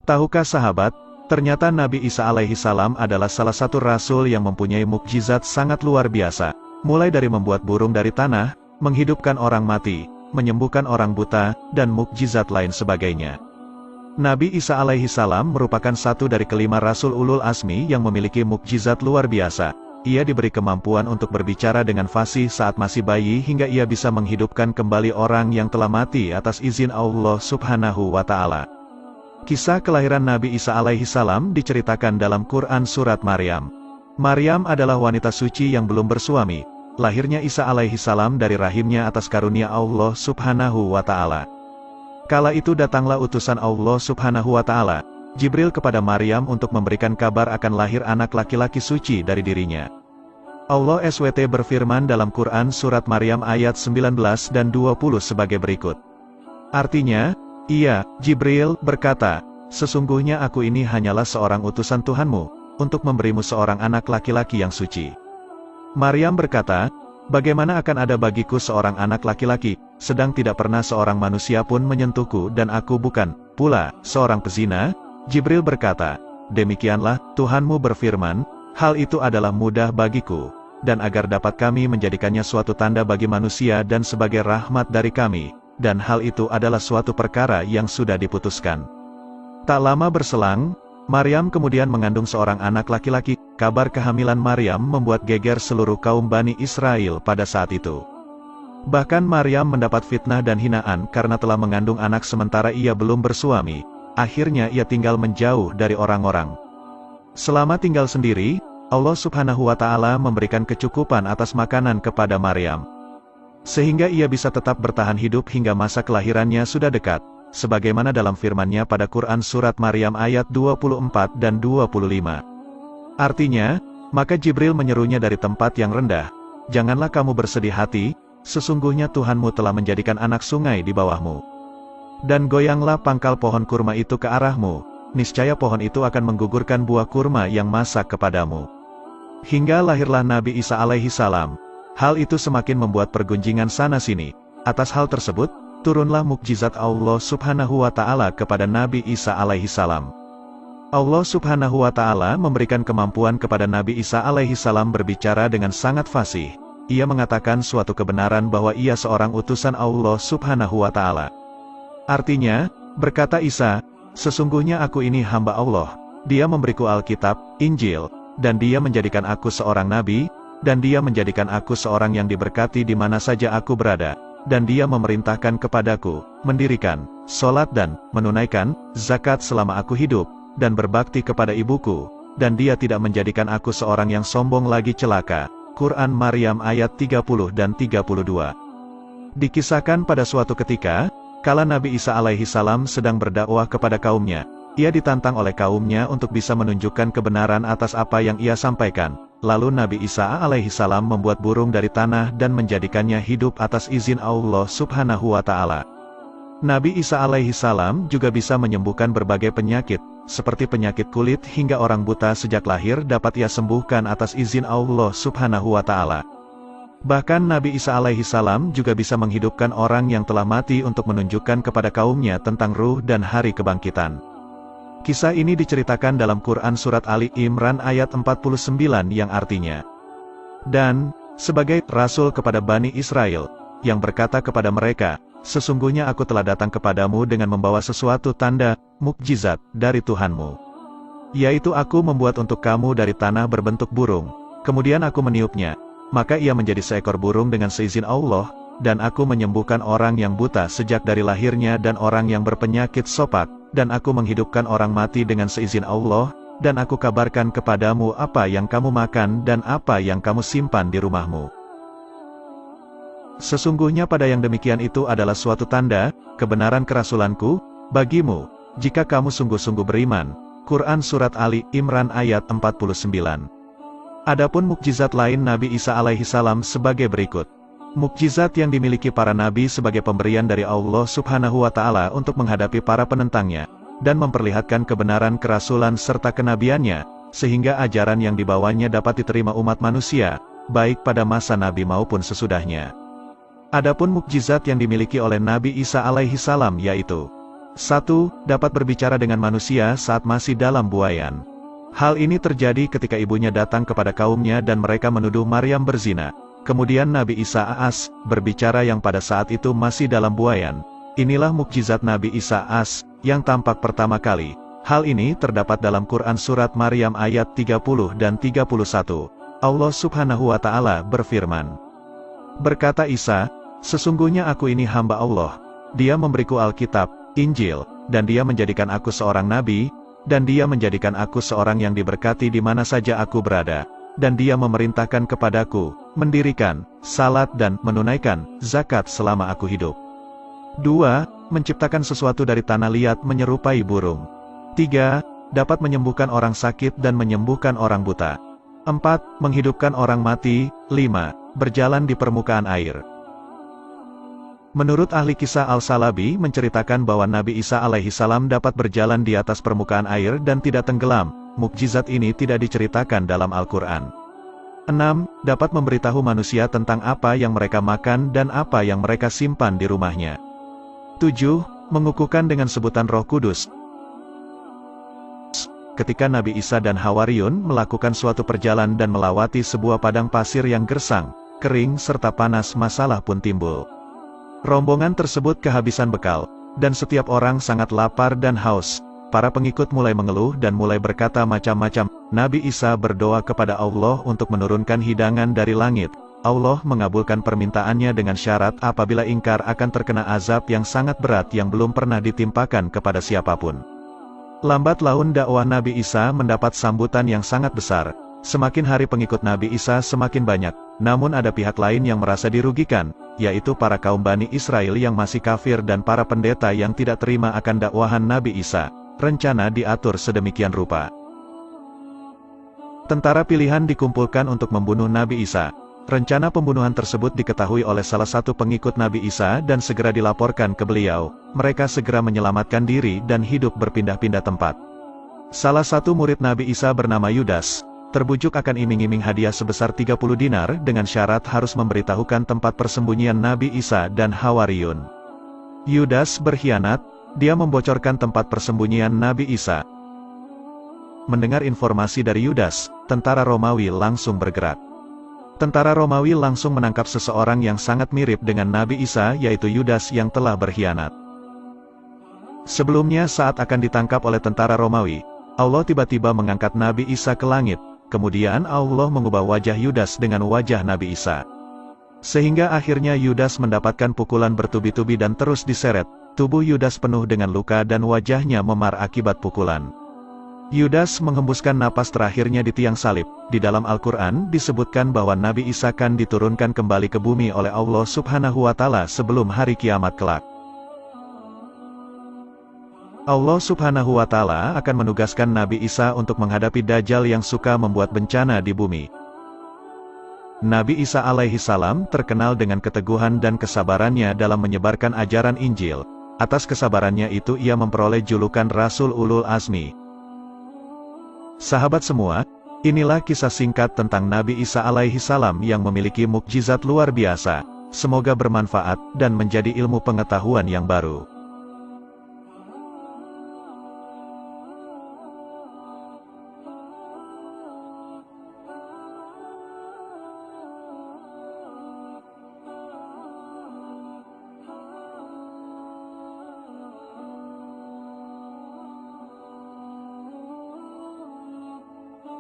Tahukah sahabat, ternyata Nabi Isa alaihi salam adalah salah satu rasul yang mempunyai mukjizat sangat luar biasa, mulai dari membuat burung dari tanah, menghidupkan orang mati, menyembuhkan orang buta, dan mukjizat lain sebagainya. Nabi Isa alaihi salam merupakan satu dari kelima rasul ulul azmi yang memiliki mukjizat luar biasa. Ia diberi kemampuan untuk berbicara dengan fasih saat masih bayi hingga ia bisa menghidupkan kembali orang yang telah mati atas izin Allah Subhanahu wa Ta'ala. Kisah kelahiran Nabi Isa alaihi salam diceritakan dalam Quran Surat Maryam. Maryam adalah wanita suci yang belum bersuami. Lahirnya Isa alaihi salam dari rahimnya atas karunia Allah Subhanahu wa Ta'ala. Kala itu datanglah utusan Allah Subhanahu wa Ta'ala, Jibril kepada Maryam untuk memberikan kabar akan lahir anak laki-laki suci dari dirinya. Allah SWT berfirman dalam Quran Surat Maryam ayat 19 dan 20 sebagai berikut. Artinya, ia, Jibril, berkata, sesungguhnya aku ini hanyalah seorang utusan Tuhanmu, untuk memberimu seorang anak laki-laki yang suci. Maryam berkata, bagaimana akan ada bagiku seorang anak laki-laki, sedang tidak pernah seorang manusia pun menyentuhku dan aku bukan, pula, seorang pezina? Jibril berkata, demikianlah, Tuhanmu berfirman, hal itu adalah mudah bagiku, dan agar dapat kami menjadikannya suatu tanda bagi manusia dan sebagai rahmat dari kami, dan hal itu adalah suatu perkara yang sudah diputuskan. Tak lama berselang, Maryam kemudian mengandung seorang anak laki-laki. Kabar kehamilan Maryam membuat geger seluruh kaum Bani Israel pada saat itu. Bahkan Maryam mendapat fitnah dan hinaan karena telah mengandung anak sementara ia belum bersuami. Akhirnya ia tinggal menjauh dari orang-orang. Selama tinggal sendiri, Allah Subhanahu wa Ta'ala memberikan kecukupan atas makanan kepada Maryam, sehingga ia bisa tetap bertahan hidup hingga masa kelahirannya sudah dekat, sebagaimana dalam firman-Nya pada Quran Surat Maryam ayat 24 dan 25. Artinya, maka Jibril menyerunya dari tempat yang rendah, janganlah kamu bersedih hati, sesungguhnya Tuhanmu telah menjadikan anak sungai di bawahmu. Dan goyanglah pangkal pohon kurma itu ke arahmu, niscaya pohon itu akan menggugurkan buah kurma yang masak kepadamu. Hingga lahirlah Nabi Isa alaihi salam. Hal itu semakin membuat pergunjingan sana-sini. Atas hal tersebut, turunlah mukjizat Allah Subhanahu wa Ta'ala kepada Nabi Isa alaihi salam. Allah Subhanahu wa Ta'ala memberikan kemampuan kepada Nabi Isa alaihi salam berbicara dengan sangat fasih. Ia mengatakan suatu kebenaran bahwa ia seorang utusan Allah Subhanahu wa Ta'ala. Artinya, berkata Isa, sesungguhnya aku ini hamba Allah, Dia memberiku Alkitab, Injil, dan Dia menjadikan aku seorang nabi, dan Dia menjadikan aku seorang yang diberkati di mana saja aku berada, dan Dia memerintahkan kepadaku, mendirikan, sholat dan, menunaikan, zakat selama aku hidup, dan berbakti kepada ibuku, dan Dia tidak menjadikan aku seorang yang sombong lagi celaka. Quran Maryam ayat 30 dan 32. Dikisahkan pada suatu ketika, kala Nabi Isa alaihi salam sedang berdakwah kepada kaumnya, ia ditantang oleh kaumnya untuk bisa menunjukkan kebenaran atas apa yang ia sampaikan. Lalu Nabi Isa alaihi salam membuat burung dari tanah dan menjadikannya hidup atas izin Allah Subhanahu wa Ta'ala. Nabi Isa alaihi salam juga bisa menyembuhkan berbagai penyakit, seperti penyakit kulit hingga orang buta sejak lahir dapat ia sembuhkan atas izin Allah Subhanahu wa Ta'ala. Bahkan Nabi Isa alaihi salam juga bisa menghidupkan orang yang telah mati untuk menunjukkan kepada kaumnya tentang ruh dan hari kebangkitan. Kisah ini diceritakan dalam Quran Surat Ali Imran ayat 49 yang artinya, dan, sebagai Rasul kepada Bani Israel, yang berkata kepada mereka, sesungguhnya aku telah datang kepadamu dengan membawa sesuatu tanda, mukjizat, dari Tuhanmu. Yaitu aku membuat untuk kamu dari tanah berbentuk burung, kemudian aku meniupnya. Maka ia menjadi seekor burung dengan seizin Allah, dan aku menyembuhkan orang yang buta sejak dari lahirnya dan orang yang berpenyakit sopak, dan aku menghidupkan orang mati dengan seizin Allah, dan aku kabarkan kepadamu apa yang kamu makan dan apa yang kamu simpan di rumahmu. Sesungguhnya pada yang demikian itu adalah suatu tanda, kebenaran kerasulanku, bagimu, jika kamu sungguh-sungguh beriman. Quran Surat Ali Imran ayat 49. Adapun mukjizat lain Nabi Isa alaihi salam sebagai berikut. Mukjizat yang dimiliki para nabi sebagai pemberian dari Allah Subhanahu wa Ta'ala untuk menghadapi para penentangnya, dan memperlihatkan kebenaran kerasulan serta kenabiannya, sehingga ajaran yang dibawanya dapat diterima umat manusia, baik pada masa nabi maupun sesudahnya. Adapun mukjizat yang dimiliki oleh Nabi Isa alaihi salam yaitu 1. Dapat berbicara dengan manusia saat masih dalam buayan. Hal ini terjadi ketika ibunya datang kepada kaumnya dan mereka menuduh Maryam berzina. Kemudian Nabi Isa AS berbicara yang pada saat itu masih dalam buayan. Inilah mukjizat Nabi Isa AS yang tampak pertama kali. Hal ini terdapat dalam Quran Surat Maryam ayat 30 dan 31. Allah Subhanahu wa Ta'ala berfirman, berkata Isa, sesungguhnya aku ini hamba Allah. Dia memberiku Alkitab, Injil, dan dia menjadikan aku seorang nabi, dan dia menjadikan aku seorang yang diberkati di mana saja aku berada, dan dia memerintahkan kepadaku, mendirikan salat dan menunaikan zakat selama aku hidup. 2. Menciptakan sesuatu dari tanah liat menyerupai burung. 3. Dapat menyembuhkan orang sakit dan menyembuhkan orang buta. 4. Menghidupkan orang mati. 5. Berjalan di permukaan air. Menurut ahli kisah Al-Salabi menceritakan bahwa Nabi Isa alaihissalam dapat berjalan di atas permukaan air dan tidak tenggelam. Mukjizat ini tidak diceritakan dalam Al-Quran. 6. Dapat memberitahu manusia tentang apa yang mereka makan dan apa yang mereka simpan di rumahnya. 7. Mengukuhkan dengan sebutan Roh Kudus. Ketika Nabi Isa dan Hawariyun melakukan suatu perjalanan dan melewati sebuah padang pasir yang gersang, kering serta panas, masalah pun timbul. Rombongan tersebut kehabisan bekal, dan setiap orang sangat lapar dan haus. Para pengikut mulai mengeluh dan mulai berkata macam-macam. Nabi Isa berdoa kepada Allah untuk menurunkan hidangan dari langit. Allah mengabulkan permintaannya dengan syarat apabila ingkar akan terkena azab yang sangat berat yang belum pernah ditimpakan kepada siapapun. Lambat laun dakwah Nabi Isa mendapat sambutan yang sangat besar. Semakin hari pengikut Nabi Isa semakin banyak, namun ada pihak lain yang merasa dirugikan, yaitu para kaum Bani Israel yang masih kafir dan para pendeta yang tidak terima akan dakwahan Nabi Isa. Rencana diatur sedemikian rupa. Tentara pilihan dikumpulkan untuk membunuh Nabi Isa. Rencana pembunuhan tersebut diketahui oleh salah satu pengikut Nabi Isa dan segera dilaporkan ke beliau. Mereka segera menyelamatkan diri dan hidup berpindah-pindah tempat. Salah satu murid Nabi Isa bernama Yudas terbujuk akan iming-iming hadiah sebesar 30 dinar dengan syarat harus memberitahukan tempat persembunyian Nabi Isa dan Hawariyun. Yudas berkhianat, dia membocorkan tempat persembunyian Nabi Isa. Mendengar informasi dari Yudas, tentara Romawi langsung bergerak. Tentara Romawi langsung menangkap seseorang yang sangat mirip dengan Nabi Isa, yaitu Yudas yang telah berkhianat. Sebelumnya saat akan ditangkap oleh tentara Romawi, Allah tiba-tiba mengangkat Nabi Isa ke langit. Kemudian Allah mengubah wajah Yudas dengan wajah Nabi Isa. Sehingga akhirnya Yudas mendapatkan pukulan bertubi-tubi dan terus diseret. Tubuh Yudas penuh dengan luka dan wajahnya memar akibat pukulan. Yudas menghembuskan napas terakhirnya di tiang salib. Di dalam Al-Quran disebutkan bahwa Nabi Isa akan diturunkan kembali ke bumi oleh Allah Subhanahu wa Ta'ala sebelum hari kiamat kelak. Allah Subhanahu wa Ta'ala akan menugaskan Nabi Isa untuk menghadapi Dajjal yang suka membuat bencana di bumi. Nabi Isa alaihissalam terkenal dengan keteguhan dan kesabarannya dalam menyebarkan ajaran Injil. Atas kesabarannya itu ia memperoleh julukan Rasul Ulul Azmi. Sahabat semua, inilah kisah singkat tentang Nabi Isa alaihissalam yang memiliki mukjizat luar biasa. Semoga bermanfaat dan menjadi ilmu pengetahuan yang baru.